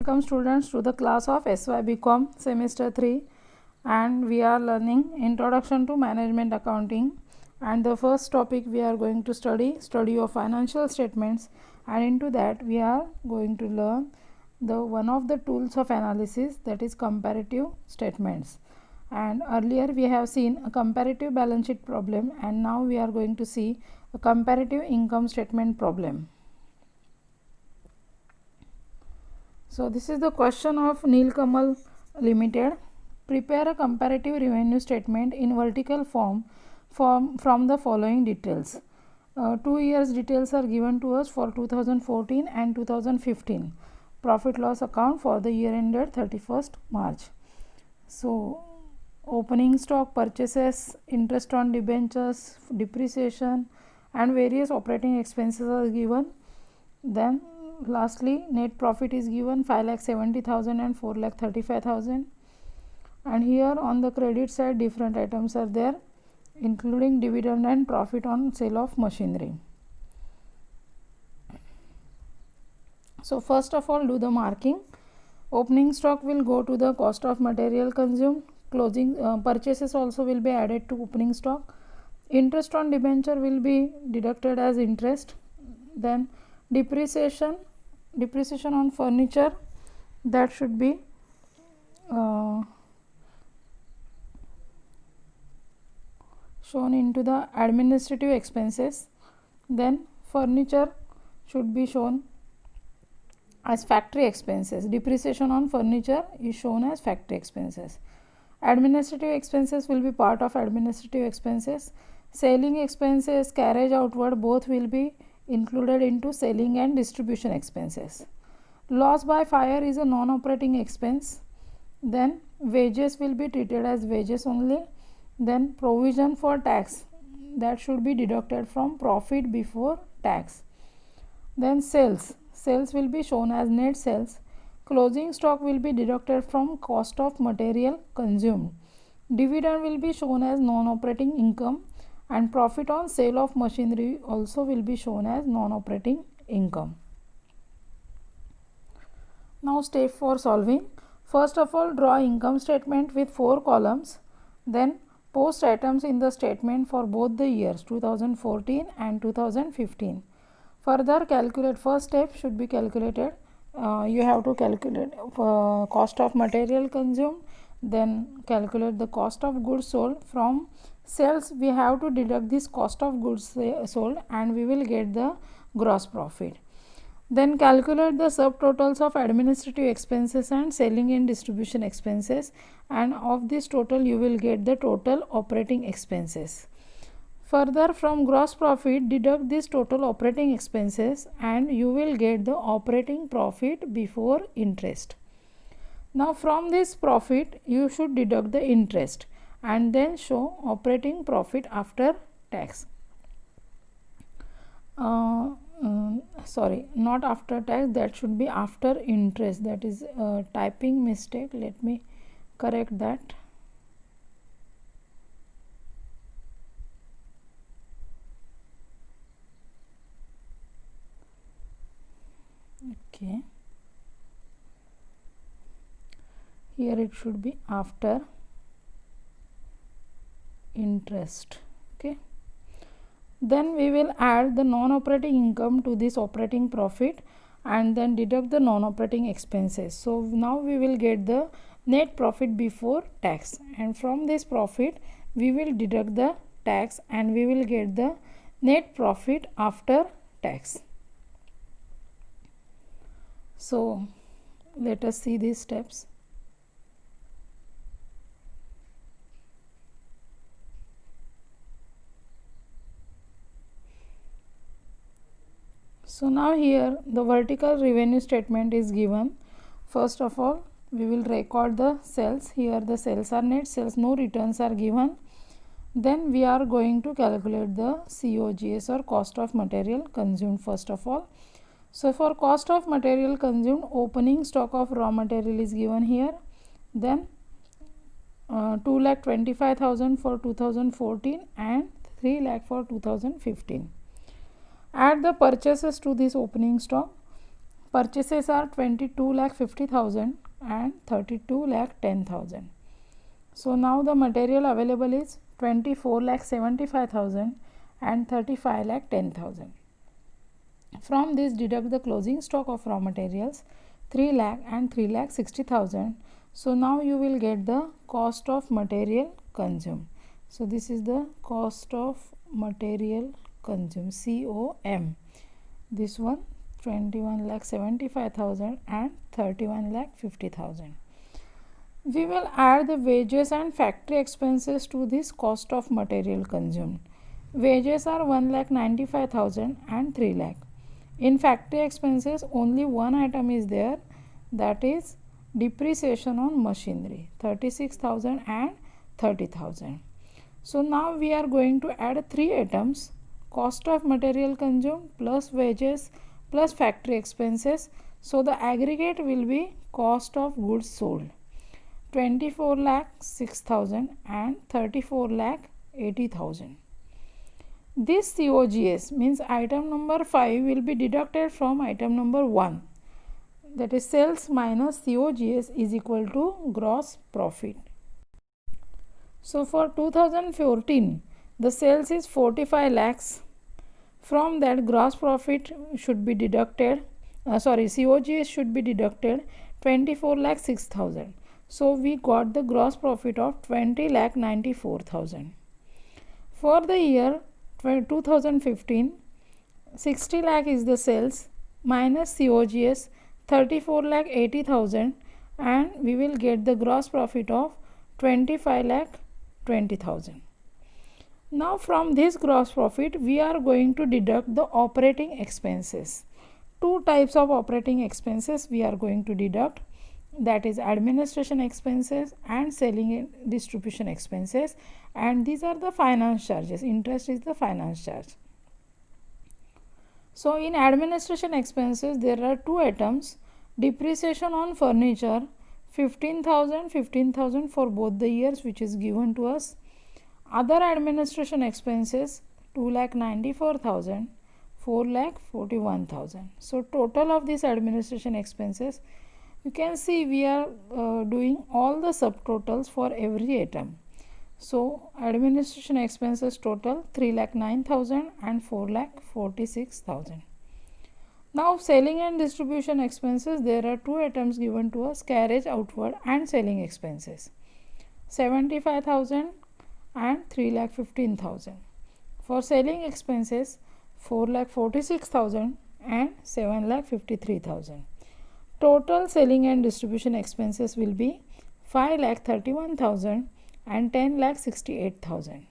Welcome students to the class of SYBCom semester 3, and we are learning introduction to management accounting, and the first topic we are going to study of financial statements, and into that we are going to learn the one of the tools of analysis, that is comparative statements. And earlier we have seen a comparative balance sheet problem, and now we are going to see a comparative income statement problem. So this is the question of Nilkamal Limited. Prepare a comparative revenue statement in vertical form from the following details. 2 years details are given to us for 2014 and 2015. Profit loss account for the year ended 31st March. So opening stock, purchases, interest on debentures, depreciation and various operating expenses are given. Then lastly, net profit is given 5,70,000 and 4,35,000. And here on the credit side, different items are there, including dividend and profit on sale of machinery. So first of all, do the marking. Opening stock will go to the cost of material consumed. Closing purchases also will be added to opening stock. Interest on debenture will be deducted as interest. Then depreciation on furniture, that should be shown into the administrative expenses. Then furniture should be shown as factory expenses. Depreciation on furniture is shown as factory expenses. Administrative expenses will be part of administrative expenses. Selling expenses, carriage outward, both will be included into selling and distribution expenses. Loss by fire is a non-operating expense. Then wages will be treated as wages only. Then provision for tax, that should be deducted from profit before tax. Then sales will be shown as net sales. Closing stock will be deducted from cost of material consumed. Dividend will be shown as non-operating income, and profit on sale of machinery also will be shown as non-operating income. Now step for solving. First of all, draw income statement with 4 columns. Then post items in the statement for both the years 2014 and 2015. Further calculate, first step should be calculated. You have to calculate cost of material consumed, then calculate the cost of goods sold. From sales we have to deduct this cost of goods sold, and we will get the gross profit. Then calculate the subtotals of administrative expenses and selling and distribution expenses, and of this total you will get the total operating expenses. Further, from gross profit deduct this total operating expenses, and you will get the operating profit before interest. Now from this profit you should deduct the interest and then show operating profit after tax. Sorry, not after tax, that should be after interest. That is a typing mistake. Let me correct that. Okay, here it should be after interest. Okay, then we will add the non-operating income to this operating profit and then deduct the non-operating expenses. So now we will get the net profit before tax, and from this profit we will deduct the tax and we will get the net profit after tax. So let us see these steps. So now here the vertical revenue statement is given. First of all, we will record the sales. Here the sales are net sales, no returns are given. Then we are going to calculate the COGS, or cost of material consumed, first of all. So for cost of material consumed, opening stock of raw material is given here. Then 2,25,000 for 2014 and 3 lakh for 2015. Add the purchases to this opening stock. Purchases are 22,50,000 and 32,10,000. So now the material available is 24,75,000 and 35,10,000. From this deduct the closing stock of raw materials 3 lakh and 3,60,000. So now you will get the cost of material consumed. So this is the cost of material consumed, COM. This one 21,75,000 and 31,50,000. We will add the wages and factory expenses to this cost of material consumed. Wages are 1,95,000 and 3 lakh. In factory expenses only one item is there, that is depreciation on machinery, 36,000 and 30,000. So now we are going to add 3 items: cost of material consumed plus wages plus factory expenses. So the aggregate will be cost of goods sold, 24,06,000 and 34,80,000. This COGS means item number 5 will be deducted from item number 1, that is sales minus COGS is equal to gross profit. So for 2014 the sales is 45 lakhs. From that gross profit should be deducted, COGS should be deducted 24,06,000. So we got the gross profit of 20,94,000. For the year 2015, 60 lakh is the sales minus COGS 34,80,000 and we will get the gross profit of 25,20,000. Now from this gross profit we are going to deduct the operating expenses. 2 types of operating expenses we are going to deduct, that is administration expenses and selling and distribution expenses, and these are the finance charges. Interest is the finance charge. So in administration expenses there are 2 items: depreciation on furniture 15,000 for both the years, which is given to us. Other administration expenses 2,94,000, 4,41,000. So total of these administration expenses, you can see we are doing all the subtotals for every item. So administration expenses total 3,09,000 and 4,46,000. Now selling and distribution expenses, there are 2 items given to us: carriage outward and selling expenses, 75,000 and 3,15,000. For selling expenses 4,46,000 and 7,53,000. Total selling and distribution expenses will be 5,31,000 and 10,68,000.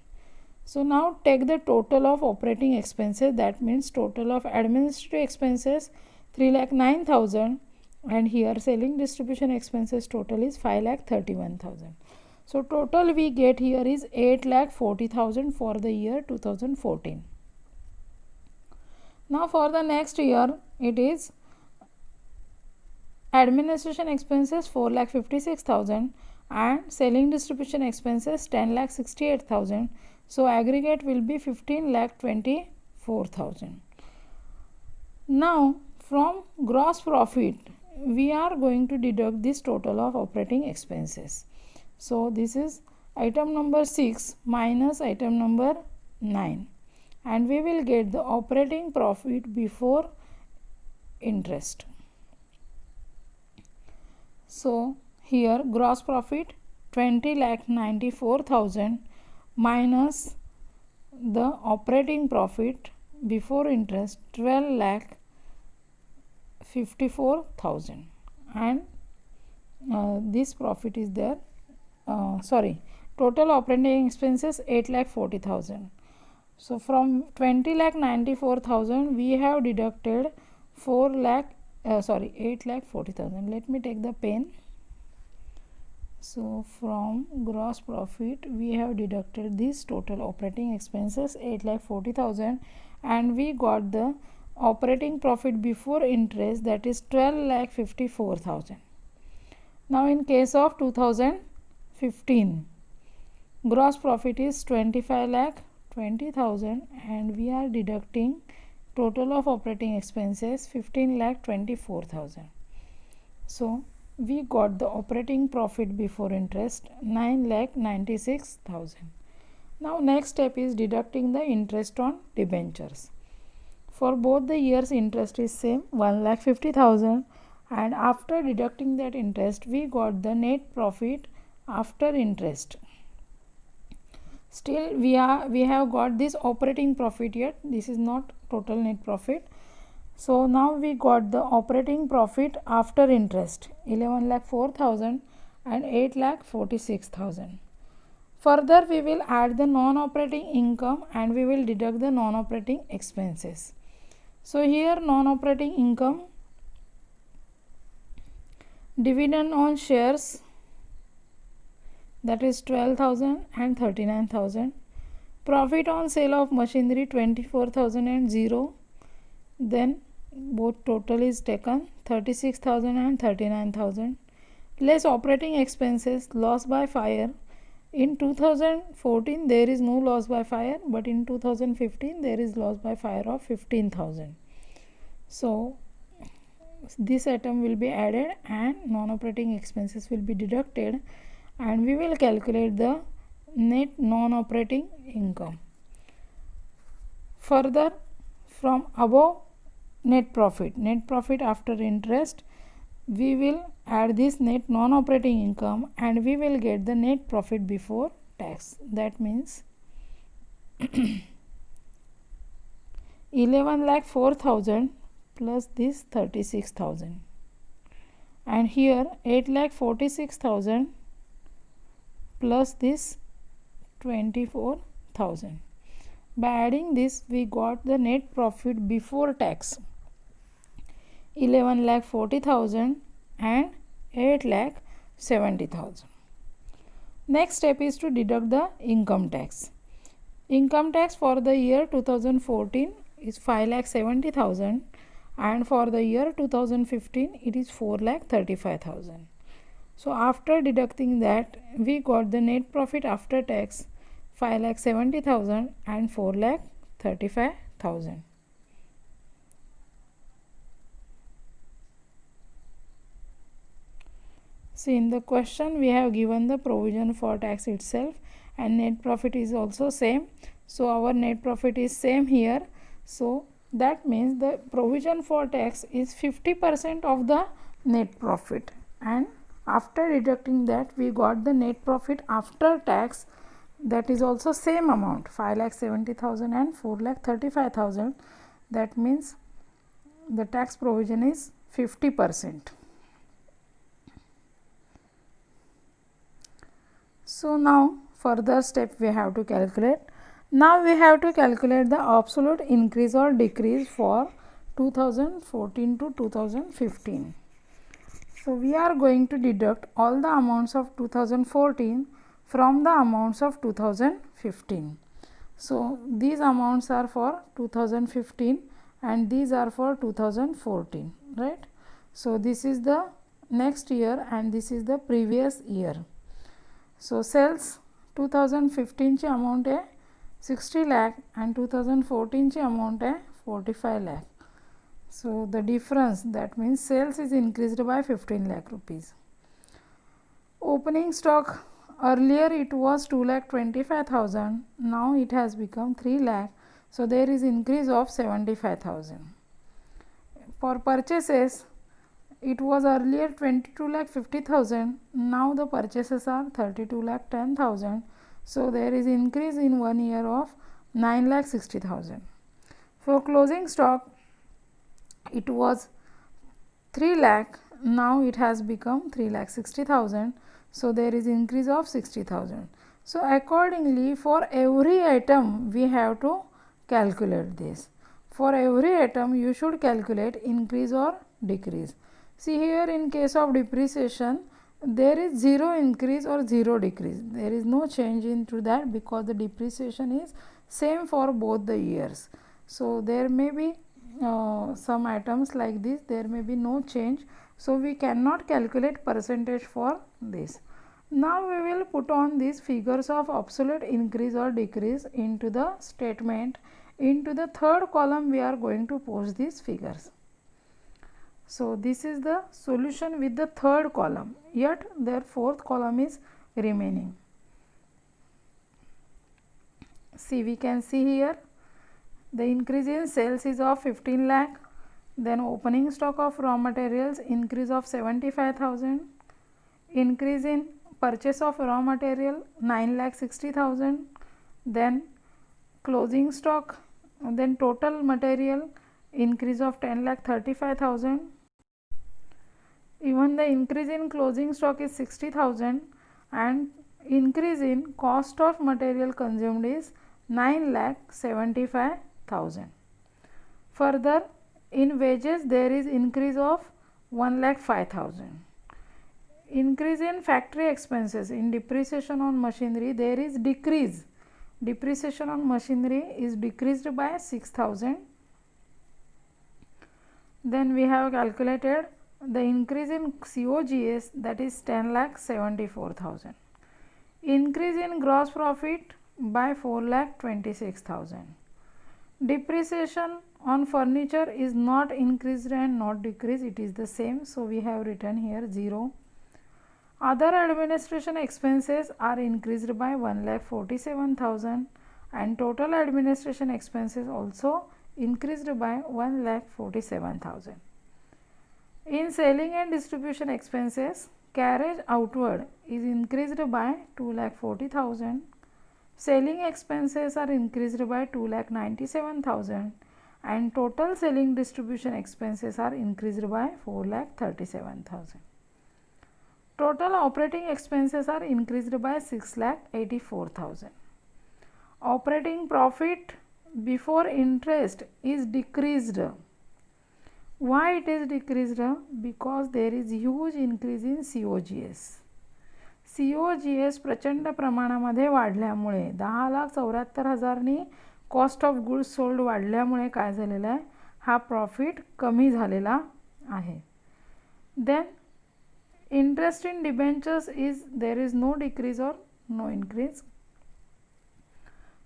So now take the total of operating expenses, that means total of administrative expenses 3,09,000 and here selling distribution expenses total is 5,31,000. So total we get here is 8,40,000 for the year 2014. Now for the next year it is administration expenses 4,56,000 and selling distribution expenses 10,68,000. So aggregate will be 15,24,000. Now from gross profit we are going to deduct this total of operating expenses. So this is item number 6 minus item number 9 and we will get the operating profit before interest. So here gross profit 20,94,000 minus the operating profit before interest 12,54,000 and this profit is there, total operating expenses 8,40,000. So from 20,94,000 we have deducted 8,40,000. Let me take the pen. So from gross profit we have deducted this total operating expenses 8,40,000 and we got the operating profit before interest, that is 12,54,000. Now in case of 2015 gross profit is 25,20,000 and we are deducting Total of operating expenses 15,24,000. So we got the operating profit before interest 9,96,000. Now next step is deducting the interest on debentures. For both the years interest is same 1,50,000, and after deducting that interest we got the net profit after interest. Still we have got this operating profit yet, this is not total net profit. So now we got the operating profit after interest 11,04,000 and 8,46,000. Further we will add the non-operating income and we will deduct the non-operating expenses. So here non-operating income, dividend on shares, that is 12,000 and 39,000. Profit on sale of machinery 24,000 and 0. Then both total is taken 36,000 and 39,000. Less operating expenses, loss by fire. In 2014 there is no loss by fire, but in 2015 there is loss by fire of 15,000. So this item will be added and non-operating expenses will be deducted, and we will calculate the net non-operating income. Further, from above net profit after interest, we will add this net non-operating income and we will get the net profit before tax. That means 11,04,000 plus this 36,000, and here 8,46,000 plus this 24,000. By adding this we got the net profit before tax 11,40,000 and 8,70,000. Next step is to deduct the income tax. Income tax for the year 2014 is 5,70,000 and for the year 2015 it is 4,35,000. So after deducting that we got the net profit after tax 5,70,000 and 4,35,000. See, in the question we have given the provision for tax itself and net profit is also same. So our net profit is same here. So that means the provision for tax is 50% of the net profit, and after deducting that we got the net profit after tax, that is also same amount 5,70,000 and 4,35,000. That means the tax provision is 50%. So now further step we have to calculate. Now we have to calculate the absolute increase or decrease for 2014 to 2015. So we are going to deduct all the amounts of 2014 from the amounts of 2015. So these amounts are for 2015 and these are for 2014, right? So this is the next year and this is the previous year. So sales 2015 ची amount है 60 lakh and 2014 ची amount है 45 lakh. So the difference, that means sales is increased by 15 lakh rupees. Opening stock, earlier it was 2,25,000, now it has become 3 lakh. So there is increase of 75,000. For purchases, it was earlier 22,50,000, now the purchases are 32,10,000. So there is increase in 1 year of 9,60,000. For closing stock, it was 3 lakh, now it has become 3,60,000. So there is increase of 60,000. So accordingly for every item we have to calculate this. For every item you should calculate increase or decrease. See here, in case of depreciation there is 0 increase or 0 decrease. There is no change into that because the depreciation is same for both the years. So there may be some items like this, there may be no change. So we cannot calculate percentage for this. Now we will put on these figures of absolute increase or decrease into the statement Into the third column we are going to post these figures. So this is the solution with the third column, yet their fourth column is remaining. See, we can see here the increase in sales is of 15 lakh, then opening stock of raw materials increase of 75,000, increase in purchase of raw material 9,60,000, then closing stock, then total material increase of 10,35,000. Even the increase in closing stock is 60,000 and increase in cost of material consumed is 9,75,000. Further, in wages there is increase of 1,05,000. Increase in factory expenses. In depreciation on machinery there is decrease. Depreciation on machinery is decreased by 6,000. Then we have calculated the increase in COGS, that is 10,74,000. Increase in gross profit by 4,26,000. Depreciation on furniture is not increased and not decreased, it is the same, so we have written here 0. Other administration expenses are increased by 1,47,000 and total administration expenses also increased by 1,47,000. In selling and distribution expenses, carriage outward is increased by 2,40,000. Selling expenses are increased by 2,97,000 and total selling distribution expenses are increased by 4,37,000. Total operating expenses are increased by 6,84,000. Operating profit before interest is decreased. Why it is decreased? Because there is huge increase in COGS. COGS प्रचंड प्रमाणामध्ये वाढल्यामुळे 10,74,000नी cost of goods sold वाढल्यामुळे काय झालेलं आहे, हा profit कमी झालेला आहे. Then interest in debentures is there is no decrease or no increase.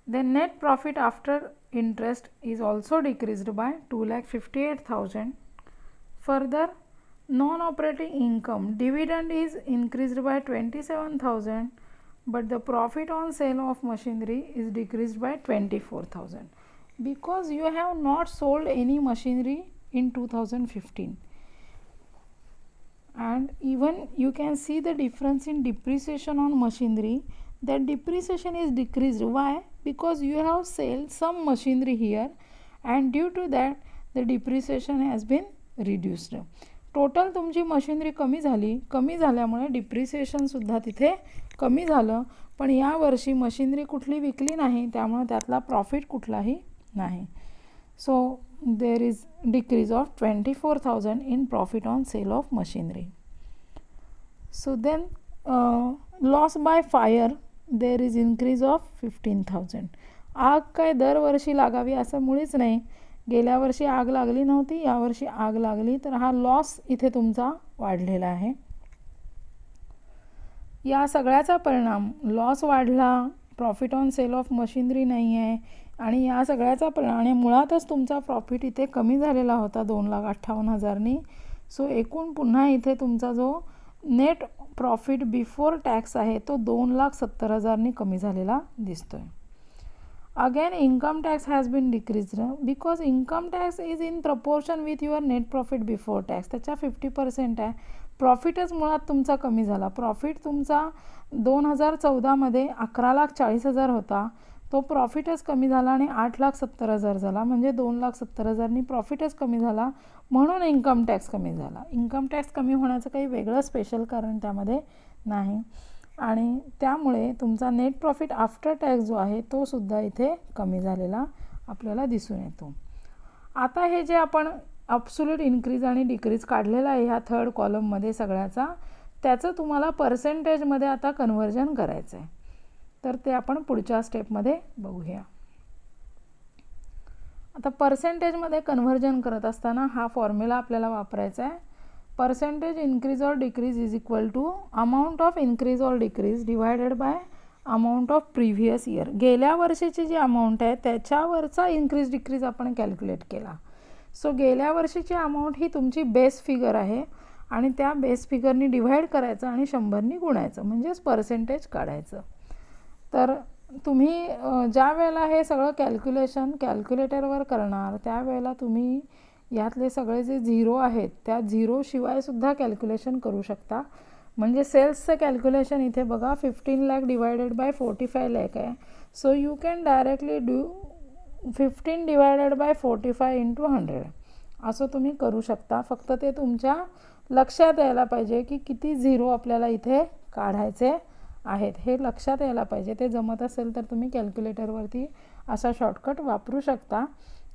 Then net profit after interest is also decreased by 2,58,000. Further, non-operating income dividend is increased by 27,000, but the profit on sale of machinery is decreased by 24,000 because you have not sold any machinery in 2015. And even you can see the difference in depreciation on machinery, that depreciation is decreased. Why? Because you have sold some machinery here and due to that the depreciation has been reduced. Total तुमची machinery कमी झाली, कमी झाल्यामुळे depreciation सुद्धा तिथे कमी झालं, पण या वर्षी मशिनरी कुठली विकली नाही त्यामुळे त्यातला प्रॉफिट कुठलाही नाही. सो there is decrease of 24,000 in profit on sale of machinery. So then loss by fire there is increase of 15,000. आग काय दरवर्षी लागावी असं मुळीच नाही. गेल्या वर्षी आग लागली नव्हती, या वर्षी आग लागली, तर हा लॉस इथे तुमचा वाढलेला आहे. या सगळ्याचा परिणाम लॉस वाढला, profit on sale of machinery नाही आहे आणि या सगळ्याचा परिणाम आणि मुळातच तुमचा प्रॉफिट इथे कमी झालेला होता 2,58,000नी. सो एकूण पुन्हा इथे तुमचा जो नेट प्रॉफिट बिफोर टॅक्स आहे तो 2,70,000नी कमी झालेला दिसतोय. Again income tax has been decreased because income tax is in proportion with your net profit before tax. त्याच्या 50% आहे. प्रॉफिटच मुळात तुमचा कमी झाला. प्रॉफिट तुमचा 2014मध्ये 11,40,000 होता, तो प्रॉफिटच कमी झाला आणि 8,70,000 झाला, म्हणजे 2,70,000नी प्रॉफिटच कमी झाला, म्हणून इन्कम टॅक्स कमी झाला. इन्कम टॅक्स कमी होण्याचं काही वेगळं स्पेशल कारण त्यामध्ये नाही आणि त्यामुळे तुमचा नेट प्रॉफिट आफ्टर टॅक्स जो आहे तो सुद्धा इथे कमी झालेला आपल्याला दिसून येतो. आता हे जे आपण ॲब्सोल्यूट इन्क्रीज आणि डिक्रीज काढलेला आहे ह्या थर्ड कॉलममध्ये सगळ्याचा, त्याचं तुम्हाला पर्सेंटेजमध्ये आता कन्व्हर्जन करायचं आहे. तर ते आपण पुढच्या स्टेपमध्ये बघूया. आता पर्सेंटेजमध्ये कन्व्हर्जन करत असताना हा फॉर्म्युला आपल्याला वापरायचा आहे. पर्सेंटेज इन्क्रीज और decrease is equal to amount of increase और decrease divided by amount of previous year, गेल्या वर्षीची जी अमाऊंट आहे त्याच्यावरचा इन्क्रीज डिक्रीज आपण कॅल्क्युलेट केला. सो गेल्या वर्षीची अमाऊंट ही तुमची बेस फिगर आहे आणि त्या बेस फिगरनी डिव्हाइड करायचं आणि 100नी गुणायचं, म्हणजेच पर्सेंटेज काढायचं. तर तुम्ही ज्या वेळेला हे सगळं कॅल्क्युलेशन कॅल्क्युलेटरवर करणार त्यावेळेला तुम्ही यातले सगळे जे झिरो आहेत त्या झिरोशिवायसुद्धा कॅल्क्युलेशन करू शकता. म्हणजे सेल्सचं कॅल्क्युलेशन इथे बघा 15 लाख डिवायडेड बाय 45 लाख आहे. So you can directly do 15 divided by 45 into 100 असं तुम्ही करू शकता. फक्त ते तुमच्या लक्षात यायला पाहिजे की किती झिरो आपल्याला इथे काढायचे आहेत, हे लक्षात यायला पाहिजे. ते जमत असेल तर तुम्ही कॅल्क्युलेटरवरती असा शॉर्टकट वापरू शकता,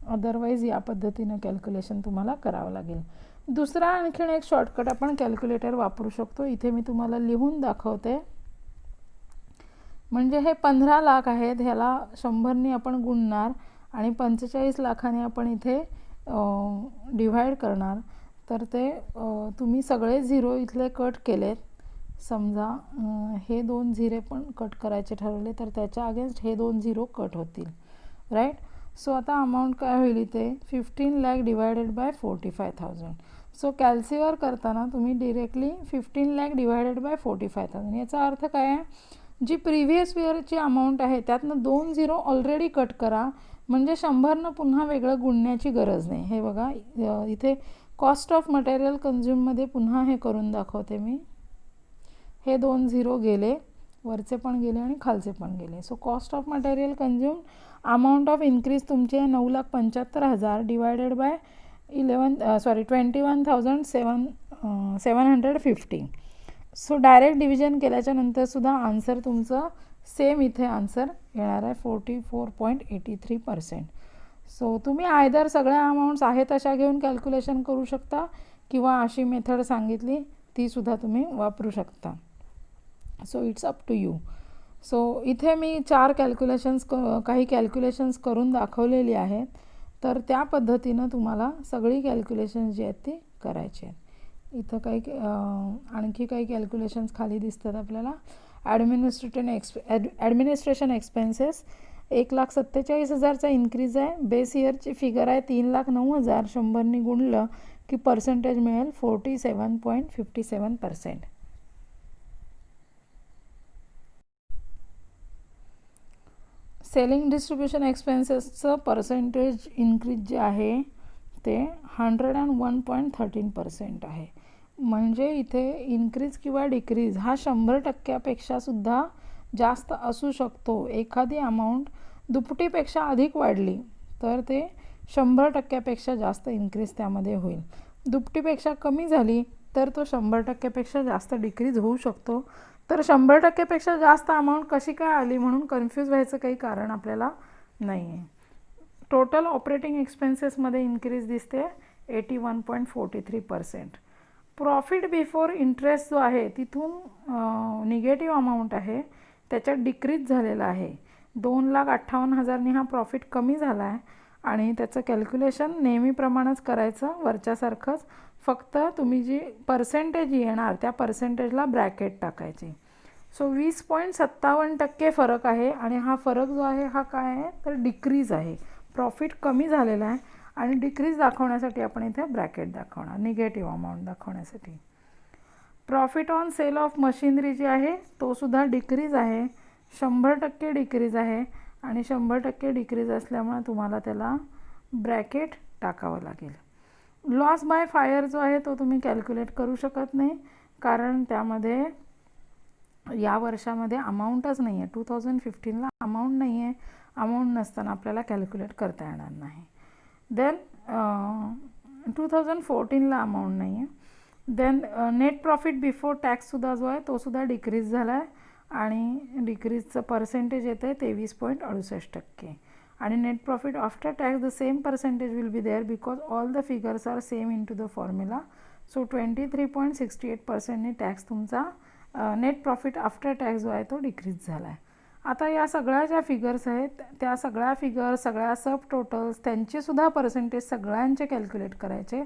अदरवाईज या पद्धतीनं कॅल्क्युलेशन तुम्हाला करावं लागेल. दुसरा आणखीन एक शॉर्टकट आपण कॅल्क्युलेटर वापरू शकतो. इथे मी तुम्हाला लिहून दाखवते. म्हणजे हे 15 लाख आहेत, ह्याला 100नी आपण गुणणार आणि 45 लाखाने आपण इथे डिव्हाइड करणार. तर ते तुम्ही सगळे झिरो इथले कट केलेत. समजा हे 2 झिरे पण कट करायचे ठरवले तर त्याच्या अगेन्स्ट हे 2 झिरो कट होतील, राईट. सो आता अमाऊंट काय होईल इथे 15 लाख डिवायडेड बाय 45,000. सो कॅल्सीवर करताना तुम्ही डिरेक्टली 15 लाख डिवायडेड बाय 45,000 याचा अर्थ काय आहे, जी प्रिव्हियस इयरची अमाऊंट आहे त्यातनं 2 झिरो ऑलरेडी कट करा, म्हणजे 100नं पुन्हा वेगळं गुणण्याची गरज नाही. हे बघा इथे कॉस्ट ऑफ मटेरियल कन्झ्युममध्ये पुन्हा हे करून दाखवते मी. हे 2 झिरो गेले, वरचे पण गेले आणि खालचे पण गेले. So cost of material consume amount of increase तुमची आहे 9,75,000 divided by 21,750. So direct division केल्याच्या नंतरसुद्धा आन्सर तुमचं सेम इथे आन्सर येणार आहे 44.83%. सो तुम्ही आयदर सगळ्या अमाऊंट्स आहेत अशा घेऊन कॅल्क्युलेशन करू शकता किंवा अशी मेथड सांगितली तीसुद्धा तुम्ही वापरू शकता. So it's up to you. So इथे मी 4 काही कॅल्क्युलेशन्स करून दाखवलेली आहेत. तर त्या पद्धतीनं तुम्हाला सगळी कॅल्क्युलेशन्स जी आहेत ती करायची आहेत. इथं आणखी काही कॅल्क्युलेशन्स खाली दिसतात आपल्याला. ॲडमिनिस्ट्रेशन एक्सपेन्सेस 1,47,000चा इन्क्रीज आहे. बेस इयरची फिगर आहे 3,09,000. 100नी गुणलं की पर्सेंटेज मिळेल 47.57%. सेलिंग डिस्ट्रीब्युशन एक्सपेन्सेसचं पर्सेंटेज इन्क्रीज जे आहे ते 101.13% आहे. म्हणजे इथे इन्क्रीज किंवा डिक्रीज हा 100%पेक्षासुद्धा जास्त असू शकतो. एखादी अमाऊंट दुपटीपेक्षा अधिक वाढली तर ते 100%पेक्षा जास्त इन्क्रीज त्यामध्ये होईल. दुपटीपेक्षा कमी झाली तर तो 100%पेक्षा जास्त डिक्रीज होऊ शकतो. तर 100%पेक्षा जास्त अमाऊंट कशी काय आली म्हणून कन्फ्यूज व्हायचं काही कारण आपल्याला नाही आहे. टोटल ऑपरेटिंग एक्सपेन्सेसमध्ये इन्क्रीज दिसते 81.43%. प्रॉफिट बिफोर इंटरेस्ट जो आहे तिथून निगेटिव्ह अमाऊंट आहे त्याच्यात डिक्रीज झालेला आहे. 2,58,000नी हा प्रॉफिट कमी झाला आहे आणि त्याचं कॅल्क्युलेशन नेहमीप्रमाणेच करायचं वरच्यासारखंच. फक्त तुम्ही जी पर्सेंटेज येणार त्या पर्सेंटेजला ब्रॅकेट टाकायची. सो 20.57% फरक आहे आणि हा फरक जो आहे हा काय आहे तर डिक्रीज आहे. प्रॉफिट कमी झालेला आहे आणि डिक्रीज दाखवण्यासाठी आपण इथे ब्रॅकेट दाखवणार, निगेटिव्ह अमाऊंट दाखवण्यासाठी. Profit on sale of machinery जी आहे तोसुद्धा डिक्रीज आहे, 100% डिक्रीज आहे आणि 100% डिक्रीज असल्यामुळे तुम्हाला त्याला ब्रॅकेट टाकावं लागेल. लॉस बाय फायर जो आहे तो तुम्ही कॅल्क्युलेट करू शकत नाही कारण त्यामध्ये या वर्षामध्ये अमाऊंटच नाही आहे. 2015ला अमाऊंट नाही आहे. अमाऊंट नसताना आपल्याला कॅल्क्युलेट करता येणार नाही. देन 2014ला अमाऊंट नाही आहे. देन नेट प्रॉफिट बिफोर टॅक्ससुद्धा जो आहे तोसुद्धा डिक्रीज झाला आहे आणि डिक्रीजचं पर्सेंटेज येतं आहे 23.68%. आणि net profit after tax the same percentage will be there because all the figures are same into the formula. So 23.68%नी टॅक्स तुमचा नेट प्रॉफिट आफ्टर टॅक्स जो आहे तो डिक्रीज झाला आहे. आता या सगळ्या ज्या फिगर्स आहेत त्या सगळ्या फिगर्स, सगळ्या सब टोटल्स त्यांचेसुद्धा पर्सेंटेज सगळ्यांचे कॅल्क्युलेट करायचे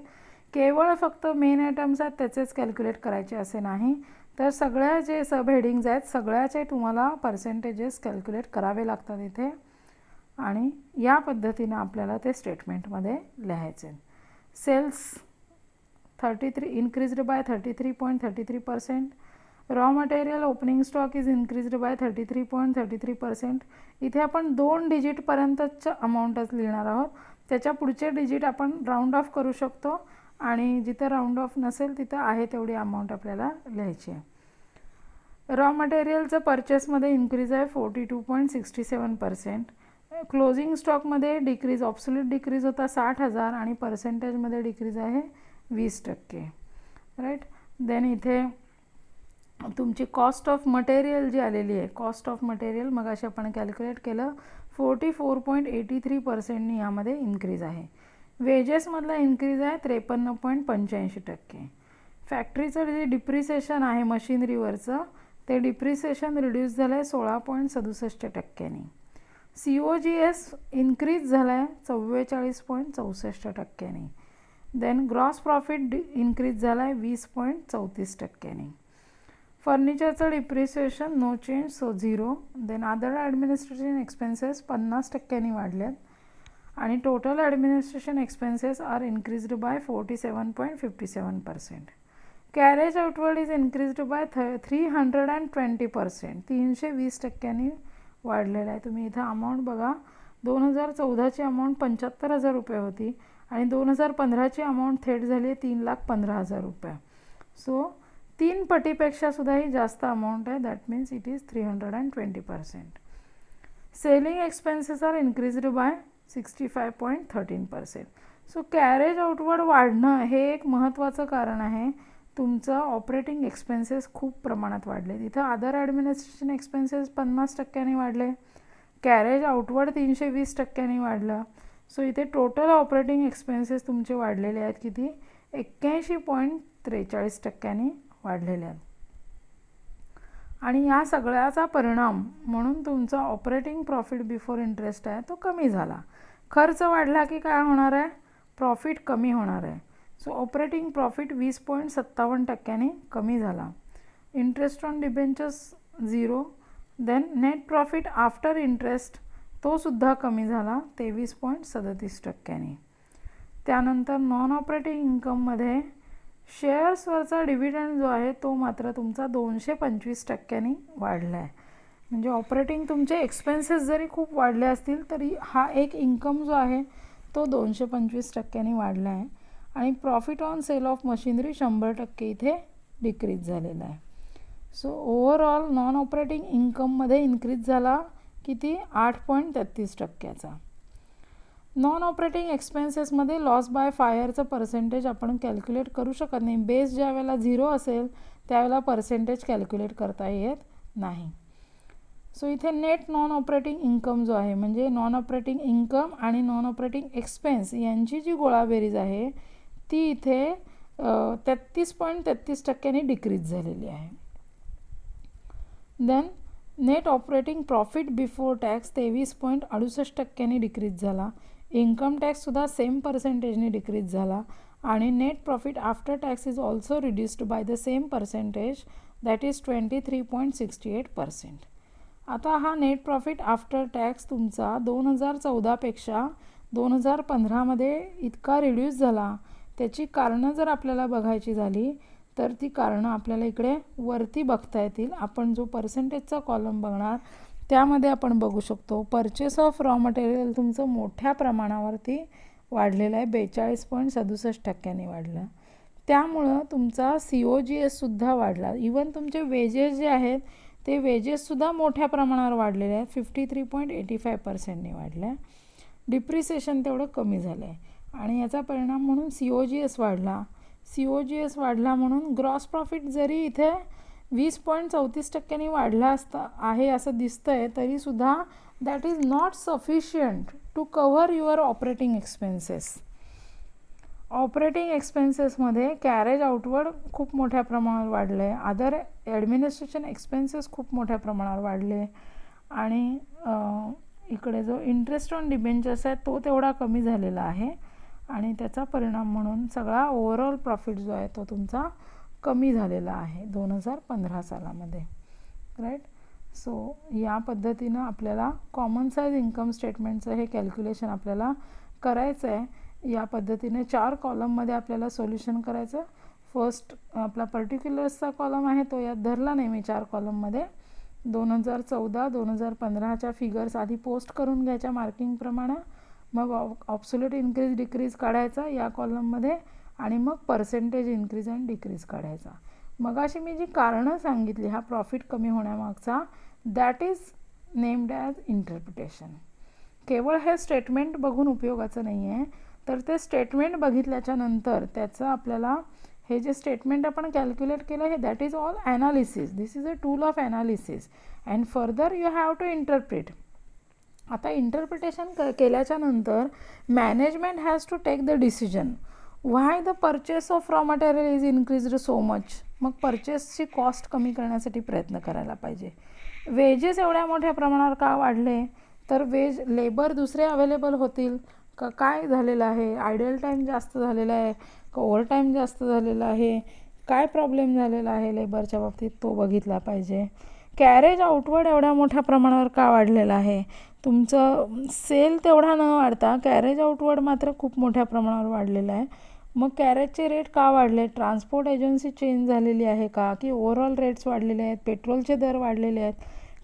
केवळ फक्त मेन आयटम्स आहेत त्याचेच कॅल्क्युलेट करायचे असे नाही, तर सगळ्या जे सब हेडिंग्ज आहेत सगळ्याचे तुम्हाला पर्सेंटेजेस कॅल्क्युलेट करावे लागतात इथे, आणि या पद्धतीने आपल्याला ते स्टेटमेंटमध्ये लिहायचे. Sales 33 increased by 33.33%. Raw material opening stock is increased by 33.33%. इथे आपण 2 डिजिटपर्यंतचं अमाऊंटच लिहिणार आहोत, त्याच्या पुढचे डिजिट आपण राऊंड ऑफ करू शकतो, आणि जिथे राऊंड ऑफ नसेल तिथं आहे तेवढी अमाऊंट आपल्याला लिहायची आहे. रॉ मटेरियलचं परचेसमध्ये इन्क्रीज आहे 42.67%. क्लोजिंग स्टॉकमध्ये डिक्रीज, ऑब्सोल्यूट डिक्रीज होता 60,000 आणि पर्सेंटेजमध्ये डिक्रीज आहे 20%. राईट. देन इथे तुमची कॉस्ट ऑफ मटेरियल जी आलेली आहे, कॉस्ट ऑफ मटेरियल मग अशी आपण कॅल्क्युलेट केलं 44.83%नी यामध्ये इन्क्रीज आहे. वेजेसमधला इन्क्रीज आहे 53.85%. फॅक्टरीचं जे डिप्रिसिएशन आहे मशिनरीवरचं ते डिप्रिसिएशन रिड्यूस झालं आहे 16.67%. COGS इन्क्रीज झाला आहे 44.64%. देन ग्रॉस प्रॉफिट इन्क्रीज झाला आहे 20.34%. फर्निचरचं depreciation no change, so 0. Then other administration expenses 50%नी वाढल्यात, आणि total administration expenses are increased by 47.57%. Carriage outward is increased by 320%, 320%नी वाढलेला आहे. तुम्ही इथं अमाऊंट बघा, 2014ची अमाऊंट 75,000 रुपये होती आणि 2015ची अमाऊंट थेट झाली आहे 3,15,000 रुपये. सो 3 पटीपेक्षा सुद्धाही जास्त अमाऊंट आहे. That means it is 320%. Selling expenses are increased by 65.13%. So carriage outward वाढणं हे एक महत्त्वाचं कारण आहे. तुमचं ऑपरेटिंग एक्सपेन्सेस खूप प्रमाणात वाढले. इथं अदर ॲडमिनिस्ट्रेशन एक्सपेन्सेस 50%नी वाढले, कॅरेज आउटवर्ड 320%नी वाढलं. सो इथे टोटल ऑपरेटिंग एक्सपेन्सेस तुमचे वाढलेले आहेत किती, 81.43%नी वाढलेले आहेत. आणि या सगळ्याचा परिणाम म्हणून तुमचा ऑपरेटिंग प्रॉफिट बिफोर इंटरेस्ट आहे तो कमी झाला. खर्च वाढला की काय होणार आहे, प्रॉफिट कमी होणार आहे. सो ऑपरेटिंग प्रॉफिट 20.57%नी कमी झाला. Interest on debentures 0. Then net profit after interest तो सुद्धा कमी झाला 23.37%नी. त्यानंतर नॉन ऑपरेटिंग इन्कममध्ये शेअर्सवरचा डिव्हिडंड जो आहे तो मात्र तुमचा 225%नी वाढला आहे. म्हणजे ऑपरेटिंग तुमचे एक्सपेन्सेस जरी खूप वाढले असतील तरी हा एक इन्कम जो आहे तो 225%नी वाढला आहे. आणि profit on sale of machinery 100% इथे डिक्रीज झालेला आहे. सो ओव्हरऑल नॉन ऑपरेटिंग इन्कममध्ये इन्क्रीज झाला किती, 8.33%चा. नॉन ऑपरेटिंग एक्सपेन्सेसमध्ये लॉस बाय फायरचं पर्सेंटेज आपण कॅल्क्युलेट करू शकत नाही. बेस ज्या वेळेला 0 असेल त्यावेळेला पर्सेंटेज कॅल्क्युलेट करता येत नाही. सो इथे नेट नॉन ऑपरेटिंग इन्कम जो आहे, म्हणजे नॉन ऑपरेटिंग इन्कम आणि नॉन ऑपरेटिंग एक्सपेन्स यांची जी गोळाबेरीज आहे ती इथे 33.33%नी डिक्रीज झालेली आहे. Then net operating profit before tax 23.68%नी डिक्रीज झाला. इन्कम टॅक्ससुद्धा सेम पर्सेंटेजनी डिक्रीज झाला. आणि net profit after tax is also reduced by the same percentage, that is 23.68%. आता हा नेट प्रॉफिट आफ्टर टॅक्स तुमचा 2014पेक्षा 2015मध्ये इतका रिड्यूस झाला. त्याची कारणं जर आपल्याला बघायची झाली तर ती कारणं आपल्याला इकडे वरती बघता येतील. आपण जो पर्सेंटेजचा कॉलम बघणार त्यामध्ये आपण बघू शकतो परचेस ऑफ रॉ मटेरियल तुमचं मोठ्या प्रमाणावरती वाढलेलं आहे, 42.67%नी वाढलं. त्यामुळं तुमचा COGSसुद्धा वाढला. इवन तुमचे वेजेस जे आहेत ते वेजेससुद्धा मोठ्या प्रमाणावर वाढलेले आहेत, 53.85%नी वाढल्या. डिप्रिसिएशन तेवढं कमी झालं आहे आणि याचा परिणाम म्हणून COGS वाढला. COGS वाढला म्हणून ग्रॉस प्रॉफिट जरी इथे 20.34%नी वाढला आहे असं दिसतं आहे तरीसुद्धा that is not sufficient to cover your operating expenses. Operating एक्सपेन्सेसमध्ये कॅरेज आउटवर्ड खूप मोठ्या प्रमाणावर वाढलं आहे, अदर ॲडमिनिस्ट्रेशन एक्सपेन्सेस खूप मोठ्या प्रमाणावर वाढले आणि इकडे जो इंटरेस्ट ऑन डिबेंचर्स आहे तो तेवढा कमी झालेला आहे. आणि त्याचा परिणाम म्हणून सगळा ओव्हरऑल प्रॉफिट जो आहे तो तुमचा कमी झालेला आहे 2015 सालामध्ये, राईट. सो या पद्धतीनं आपल्याला कॉमन साईज इन्कम स्टेटमेंटचं हे कॅल्क्युलेशन आपल्याला करायचं आहे. या पद्धतीने 4 कॉलममध्ये आपल्याला सोल्युशन करायचं. फर्स्ट आपला पर्टिक्युलर्सचा कॉलम आहे तो यात धरला नाही मी 4 कॉलममध्ये. 2014-2015च्या फिगर्स आधी पोस्ट करून घ्यायच्या मार्किंगप्रमाणे, मग ऑब्सोल्यूट इन्क्रीज डिक्रीज काढायचा या कॉलममध्ये, आणि मग पर्सेंटेज इन्क्रीज अँड डिक्रीज काढायचा. मग अशी मी जी कारणं सांगितली हा प्रॉफिट कमी होण्यामागचा, that is named as interpretation. केवळ हे स्टेटमेंट बघून उपयोगाचं नाही आहे, तर ते स्टेटमेंट बघितल्याच्या नंतर त्याचं आपल्याला हे जे स्टेटमेंट आपण कॅल्क्युलेट केलं हे that is all analysis. This is a tool of analysis and further you have to interpret. आता इंटरप्रिटेशन केल्याच्या नंतर management has to take the decision why the purchase of raw material is increased so much. मग परचेसची cost कमी करण्यासाठी प्रयत्न करायला पाहिजे. वेजेस एवढ्या मोठ्या प्रमाणावर का वाढले, तर लेबर दुसरे अवेलेबल होतील का, काय झालेलं आहे, आयडल टाईम जास्त झालेला आहे का, ओव्हर टाईम जास्त झालेला आहे, काय प्रॉब्लेम झालेला आहे लेबरच्या बाबतीत तो बघितला पाहिजे. कॅरेज आउटवर्ड एवढ्या मोठ्या प्रमाणावर का वाढलेलं आहे, तुमचं सेल तेवढा न वाढता कॅरेज आउटवर्ड मात्र खूप मोठ्या प्रमाणावर वाढलेलं आहे. मग कॅरेजचे रेट का वाढले, ट्रान्सपोर्ट एजन्सी चेंज झालेली आहे का, की ओव्हरऑल रेट्स वाढलेले आहेत, पेट्रोलचे दर वाढलेले आहेत,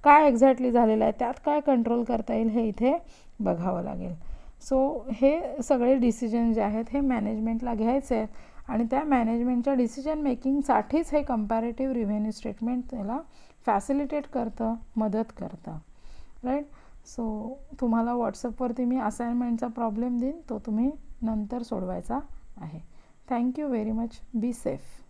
काय एक्झॅक्टली झालेलं आहे, त्यात काय कंट्रोल करता येईल हे इथे बघावं लागेल. सो हे सगळे डिसिजन जे आहेत हे मॅनेजमेंटला घ्यायचे आहेत, आणि त्या मॅनेजमेंटच्या डिसिजन मेकिंगसाठीच हे कंपॅरेटिव्ह रिव्हेन्यू स्टेटमेंट त्याला फॅसिलिटेट करतं, मदत करतं, राईट. सो तुम्हाला व्हॉट्सअपवरती मी असाइनमेंटचा प्रॉब्लेम देईन, तो तुम्ही नंतर सोडवायचा आहे. Thank you very much. Be safe.